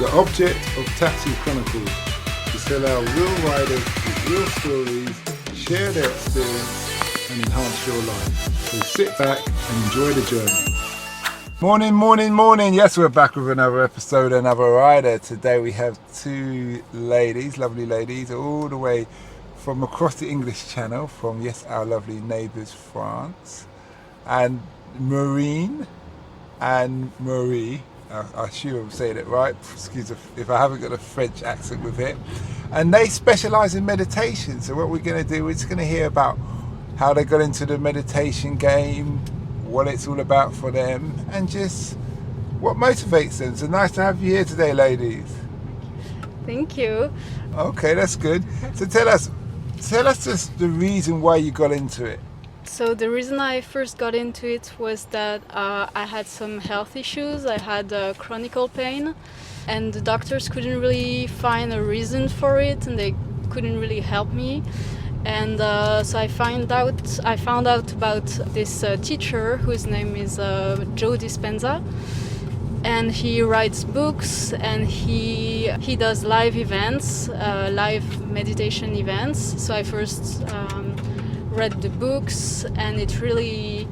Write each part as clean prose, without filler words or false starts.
The object of Taxi Chronicles is to allow real riders with real stories, share their experience and enhance your life. So sit back and enjoy the journey. Morning. Yes, we're back with another episode, another rider. Today we have two ladies, lovely ladies, all the way from across the English Channel, from, yes, our lovely neighbours, France. And Maureen and Marie. I assume I'm saying it right, excuse if I haven't got a French accent with it. And they specialise in meditation. So what we're going to do, we're just going to hear about how they got into the meditation game, what it's all about for them, and just what motivates them. So nice to have you here today, ladies. Thank you. Okay, that's good. So tell us just the reason why you got into it. So the reason I first got into it was that I had some health issues. I had chronic pain, and the doctors couldn't really find a reason for it, and they couldn't really help me. And so I found out about this teacher whose name is Joe Dispenza, and he writes books and he does live events, live meditation events. So I first read the books, and it really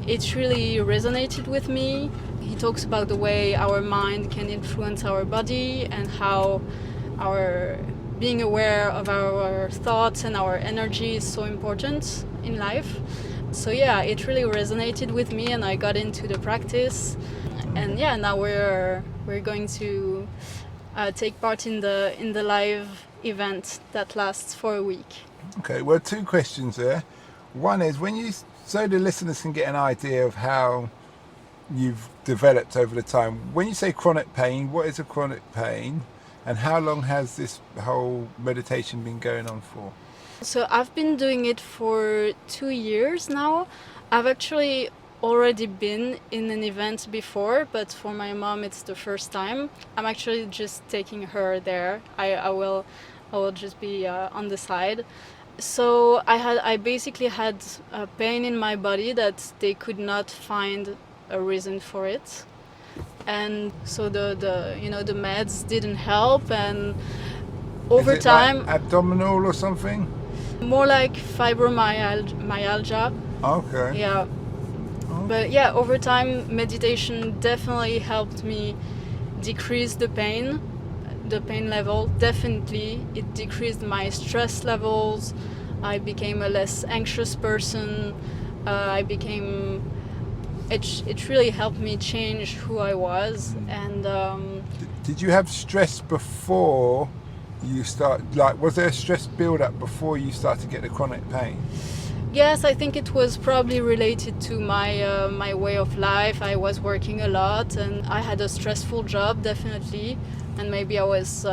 resonated with me. He talks about the way our mind can influence our body, and how our being aware of our thoughts and our energy is so important in life. So yeah, it really resonated with me, and I got into the practice. And yeah, now we're going to take part in the live event that lasts for a week. Okay, well, two questions there. One is, so the listeners can get an idea of how you've developed over the time. When you say chronic pain, what is a chronic pain, and how long has this whole meditation been going on for? So I've been doing it for 2 years now. I've actually already been in an event before, but for my mom it's the first time. I'm actually just taking her there. I will just be on the side. So I basically had a pain in my body that they could not find a reason for it, and so the meds didn't help, and over time, like abdominal or something? More like fibromyalgia. Okay. Yeah. Oh. But yeah, over time meditation definitely helped me decrease the pain level. Definitely it decreased my stress levels. I became a less anxious person. It really helped me change who I was. And did you have stress before you started? Like, was there a stress build up before you started to get the chronic pain? Yes, I think it was probably related to my way of life. I was working a lot, and I had a stressful job, definitely. And maybe I was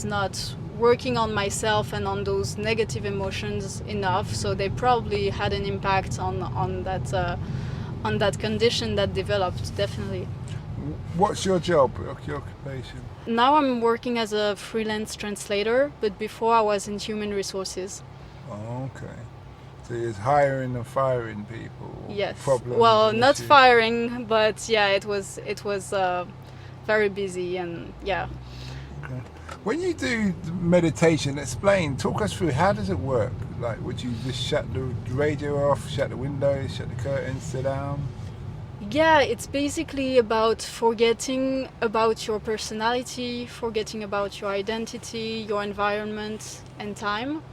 not working on myself and on those negative emotions enough. So they probably had an impact on that condition that developed, definitely. What's your job, your occupation? Now I'm working as a freelance translator, but before I was in human resources. Oh, okay. So you're hiring and firing people? Yes. Problems, well, not issues. firing, but yeah, it was very busy, and yeah. Okay. When you do meditation, talk us through, how does it work? Like, would you just shut the radio off, shut the windows, shut the curtains, sit down? Yeah, it's basically about forgetting about your personality, forgetting about your identity, your environment and time.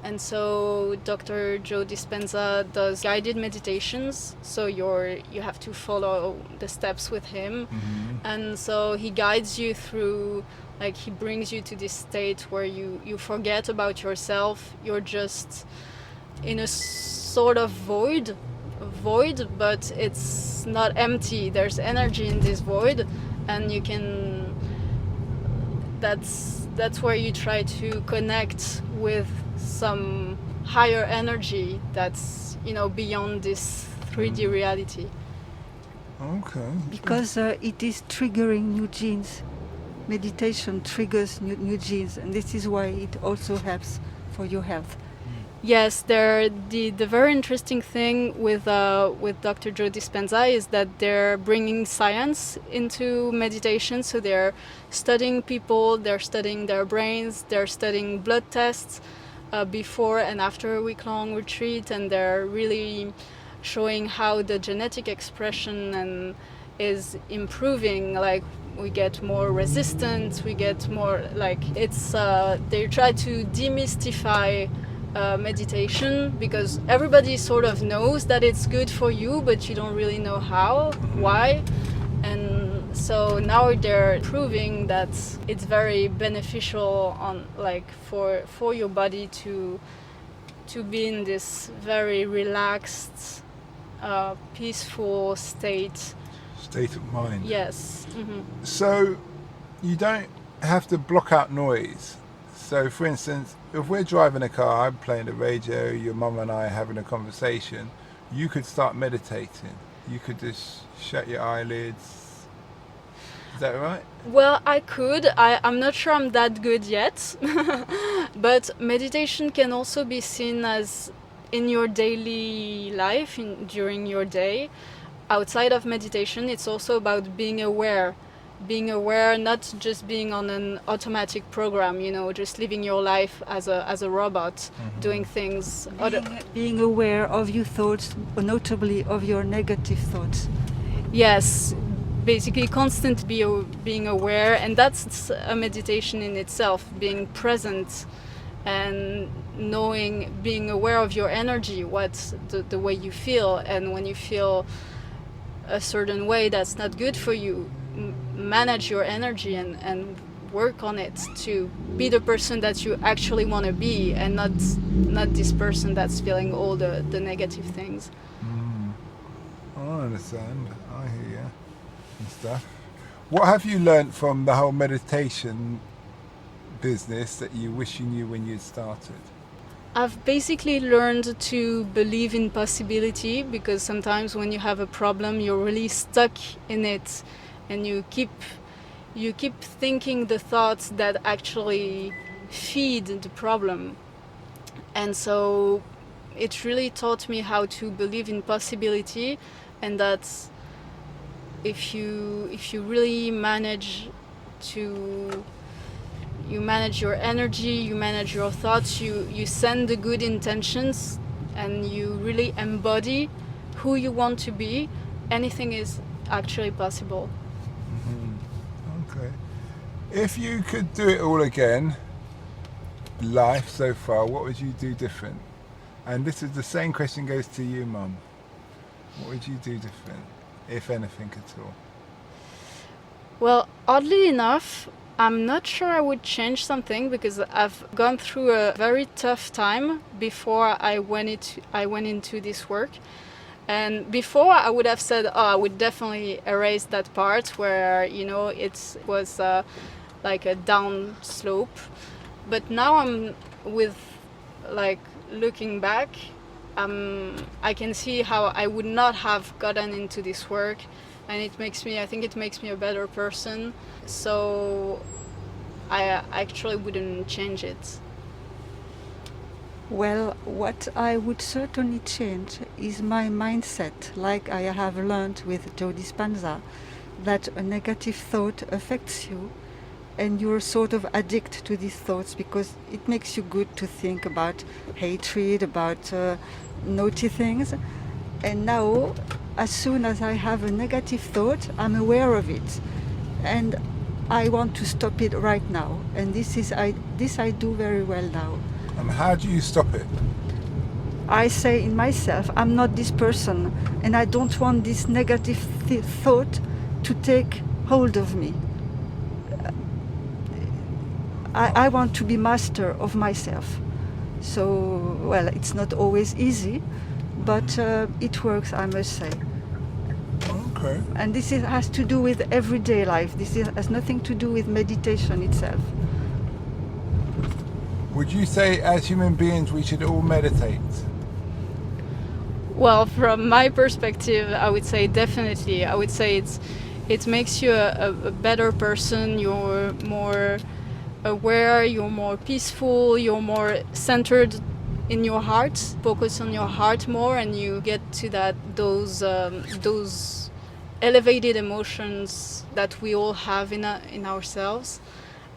And so Dr. Joe Dispenza does guided meditations, so you have to follow the steps with him. Mm-hmm. And so he guides you through, like, he brings you to this state where you forget about yourself. You're just in a sort of void, but it's not empty. There's energy in this void, and that's where you try to connect with some higher energy that's beyond this 3D reality. Okay. Because it is triggering new genes. Meditation triggers new genes, and this is why it also helps for your health. Yes, the very interesting thing with Dr. Joe Dispenza is that they're bringing science into meditation. So they're studying people, they're studying their brains, they're studying blood tests before and after a week-long retreat, and they're really showing how the genetic expression is improving. Like, we get more resistant, we get more, like, it's they try to demystify meditation, because everybody sort of knows that it's good for you, but you don't really know how, why. And so now they're proving that it's very beneficial on, like, for your body to be in this very relaxed, peaceful state of mind. Yes. Mm-hmm. So you don't have to block out noise. So for instance, if we're driving a car, I'm playing the radio, your mum and I are having a conversation, you could start meditating. You could just shut your eyelids. Is that right? Well, I could. I'm not sure I'm that good yet. But meditation can also be seen as in your daily life, during your day. Outside of meditation, it's also about being aware. Being aware, not just being on an automatic program, just living your life as a robot, doing things. Being aware of your thoughts, notably of your negative thoughts. Yes, basically constant being aware, and that's a meditation in itself, being present and knowing, being aware of your energy, what's the way you feel, and when you feel a certain way that's not good for you, manage your energy and work on it to be the person that you actually want to be, and not this person that's feeling all the negative things. I understand. I hear you and stuff. What have you learnt from the whole meditation business that you wish you knew when you started? I've basically learned to believe in possibility, because sometimes when you have a problem, you're really stuck in it, and you keep thinking the thoughts that actually feed the problem. And so it really taught me how to believe in possibility, and that if you really manage to, you manage your energy, you manage your thoughts, you send the good intentions, and you really embody who you want to be, anything is actually possible. Okay. If you could do it all again, life so far, what would you do different? And this is the same question goes to you, Mum. What would you do different, if anything at all? Well, oddly enough, I'm not sure I would change something, because I've gone through a very tough time before I went into this work. And before, I would have said, I would definitely erase that part where, it was like a down slope. But now I'm looking back, I can see how I would not have gotten into this work, and I think it makes me a better person. So I actually wouldn't change it. Well, what I would certainly change is my mindset, like I have learned with Joe Dispenza, that a negative thought affects you and you're sort of addicted to these thoughts, because it makes you good to think about hatred, about naughty things. And now, as soon as I have a negative thought, I'm aware of it, and I want to stop it right now. And this I do very well now. And how do you stop it? I say in myself, I'm not this person, and I don't want this negative thought to take hold of me. I want to be master of myself. So, well, it's not always easy, but it works, I must say. Okay. And this has to do with everyday life. This has nothing to do with meditation itself. Would you say, as human beings, we should all meditate? Well, from my perspective, I would say definitely. I would say it makes you a better person. You're more aware, you're more peaceful, you're more centered in your heart, focus on your heart more, and you get to those elevated emotions that we all have in ourselves.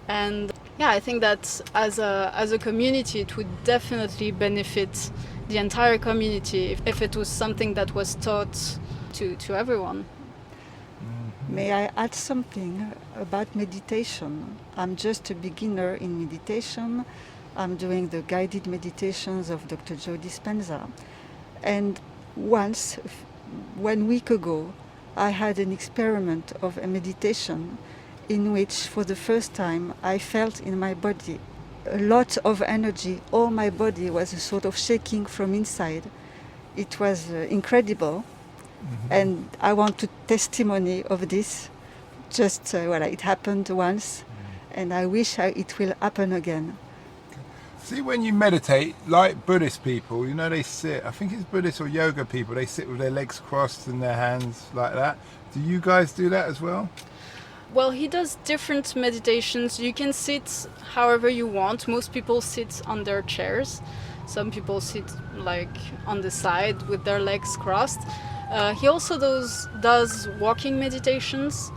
And yeah, I think that as a community, it would definitely benefit the entire community if it was something that was taught to everyone. May I add something about meditation? I'm just a beginner in meditation. I'm doing the guided meditations of Dr. Joe Dispenza. And once, 1 week ago, I had an experiment of a meditation in which, for the first time, I felt in my body a lot of energy. All my body was a sort of shaking from inside. It was incredible. And I want to testimony of this. Just it happened once, and I wish it will happen again. See, when you meditate, like Buddhist people, they sit, I think it's Buddhist or yoga people, they sit with their legs crossed and their hands like that. Do you guys do that as well? Well, he does different meditations. You can sit however you want. Most people sit on their chairs. Some people sit on the side with their legs crossed. He also does walking meditations.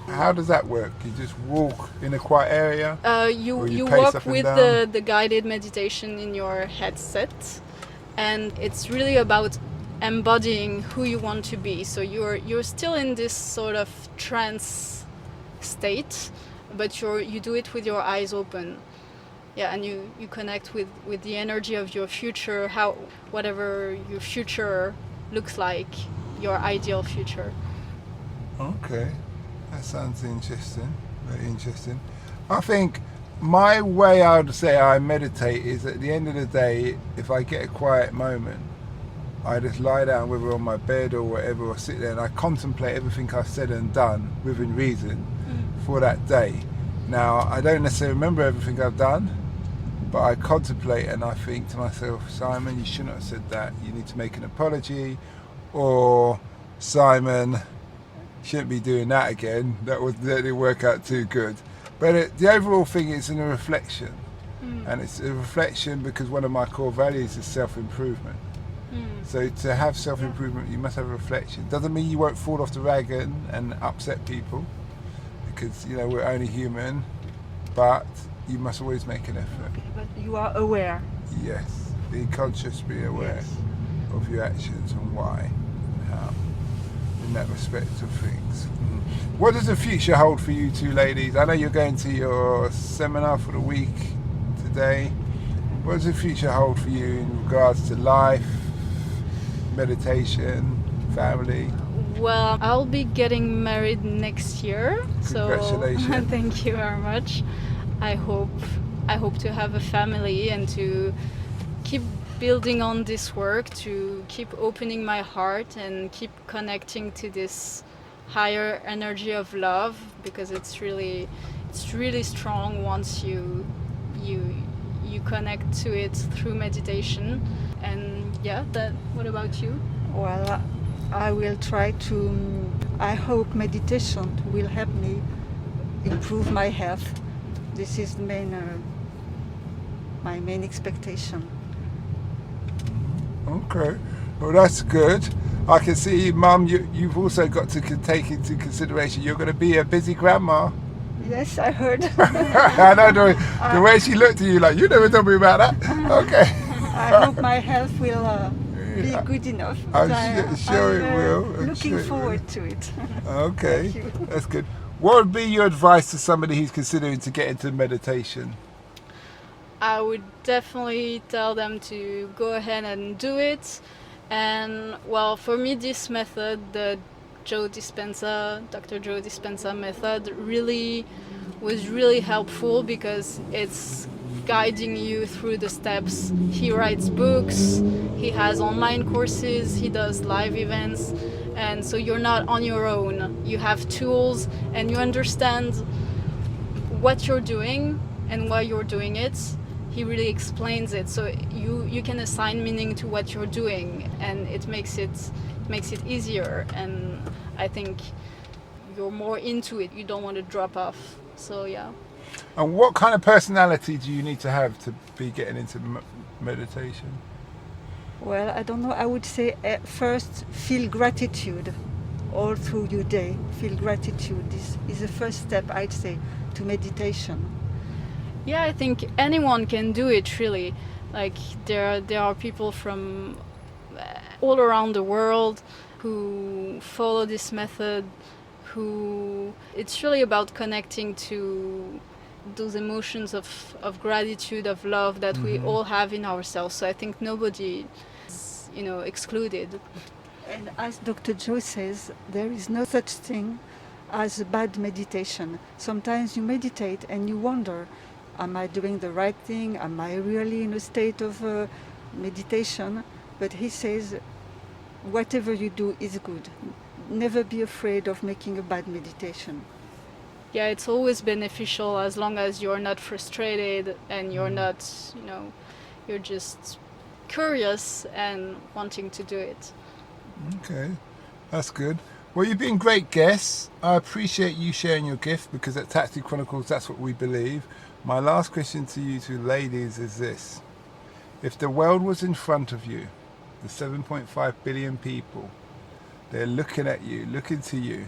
How does that work? You just walk in a quiet area? You pace walk up and with down? the guided meditation in your headset, and it's really about embodying who you want to be. So you're still in this sort of trance state, but you do it with your eyes open. Yeah, and you connect with the energy of your future, whatever your future looks like, your ideal future. Okay, that sounds interesting, very interesting. I think my way I would say I meditate is at the end of the day, if I get a quiet moment, I just lie down, whether on my bed or whatever, or sit there and I contemplate everything I've said and done within reason for that day. Now, I don't necessarily remember everything I've done, but I contemplate and I think to myself, Simon, you shouldn't have said that. You need to make an apology. Or, Simon, shouldn't be doing that again. That didn't work out too good. But the overall thing is a reflection. And it's a reflection because one of my core values is self-improvement. So to have self-improvement, you must have a reflection. Doesn't mean you won't fall off the wagon and upset people, because we're only human, but you must always make an effort. Okay, but you are aware. Yes, being conscious, be aware of your actions and why and how, in that respect of things. What does the future hold for you two ladies? I know you're going to your seminar for the week today. What does the future hold for you in regards to life, meditation, family? Well, I'll be getting married next year. Congratulations. So thank you very much. I hope to have a family and to keep building on this work, to keep opening my heart and keep connecting to this higher energy of love, because it's really strong once you connect to it through meditation. And what about you? Well, I will try to. I hope meditation will help me improve my health. This is my main expectation. Okay, well that's good. I can see, Mum, you've also got to take into consideration you're going to be a busy grandma. Yes, I heard. I know the way she looked at you, like, you never told me about that. Okay. I hope my health will be good enough. I'm sure it will. I'm Looking sure it forward to it. Okay, Thank you. that's good. What would be your advice to somebody who's considering to get into meditation? I would definitely tell them to go ahead and do it. And well, for me, this method, the Dr. Joe Dispenza method, was really helpful because it's guiding you through the steps. He writes books, he has online courses, he does live events, and so you're not on your own. You have tools and you understand what you're doing and why you're doing it. He really explains it, so you can assign meaning to what you're doing, and it makes it easier. And I think you're more into it. You don't want to drop off. So yeah. And what kind of personality do you need to have to be getting into meditation? Well, I don't know. I would say first feel gratitude all through your day. Feel gratitude. This is the first step, I'd say, to meditation. Yeah, I think anyone can do it really. Like there are people from all around the world who follow this method, who it's really about connecting to those emotions of gratitude, of love that we all have in ourselves. So I think nobody is, excluded. And as Dr. Joe says, there is no such thing as a bad meditation. Sometimes you meditate and you wonder, am I doing the right thing? Am I really in a state of meditation? But he says, whatever you do is good. Never be afraid of making a bad meditation. Yeah, it's always beneficial as long as you're not frustrated and you're not, you're just curious and wanting to do it. Okay, that's good. Well, you've been great guests. I appreciate you sharing your gift, because at Taxi Chronicles, that's what we believe. My last question to you two ladies is this. If the world was in front of you, the 7.5 billion people, they're looking at you, looking to you,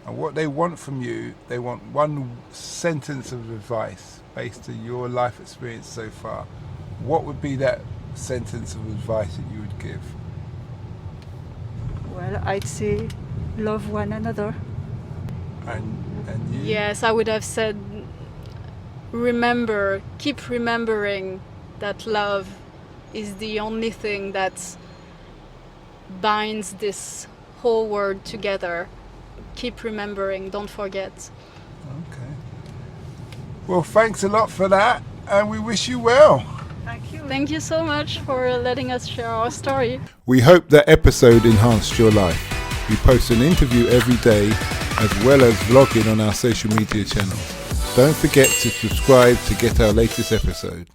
and what they want from you, they want one sentence of advice based on your life experience so far. What would be that sentence of advice that you would give? Well, I'd say love one another. And you? Yes, I would have said keep remembering that love is the only thing that binds this whole world together. Keep remembering, don't forget. Okay. Well, thanks a lot for that, and we wish you well. Thank you. Thank you so much for letting us share our story. We hope that episode enhanced your life. We post an interview every day, as well as vlogging on our social media channels. Don't forget to subscribe to get our latest episode.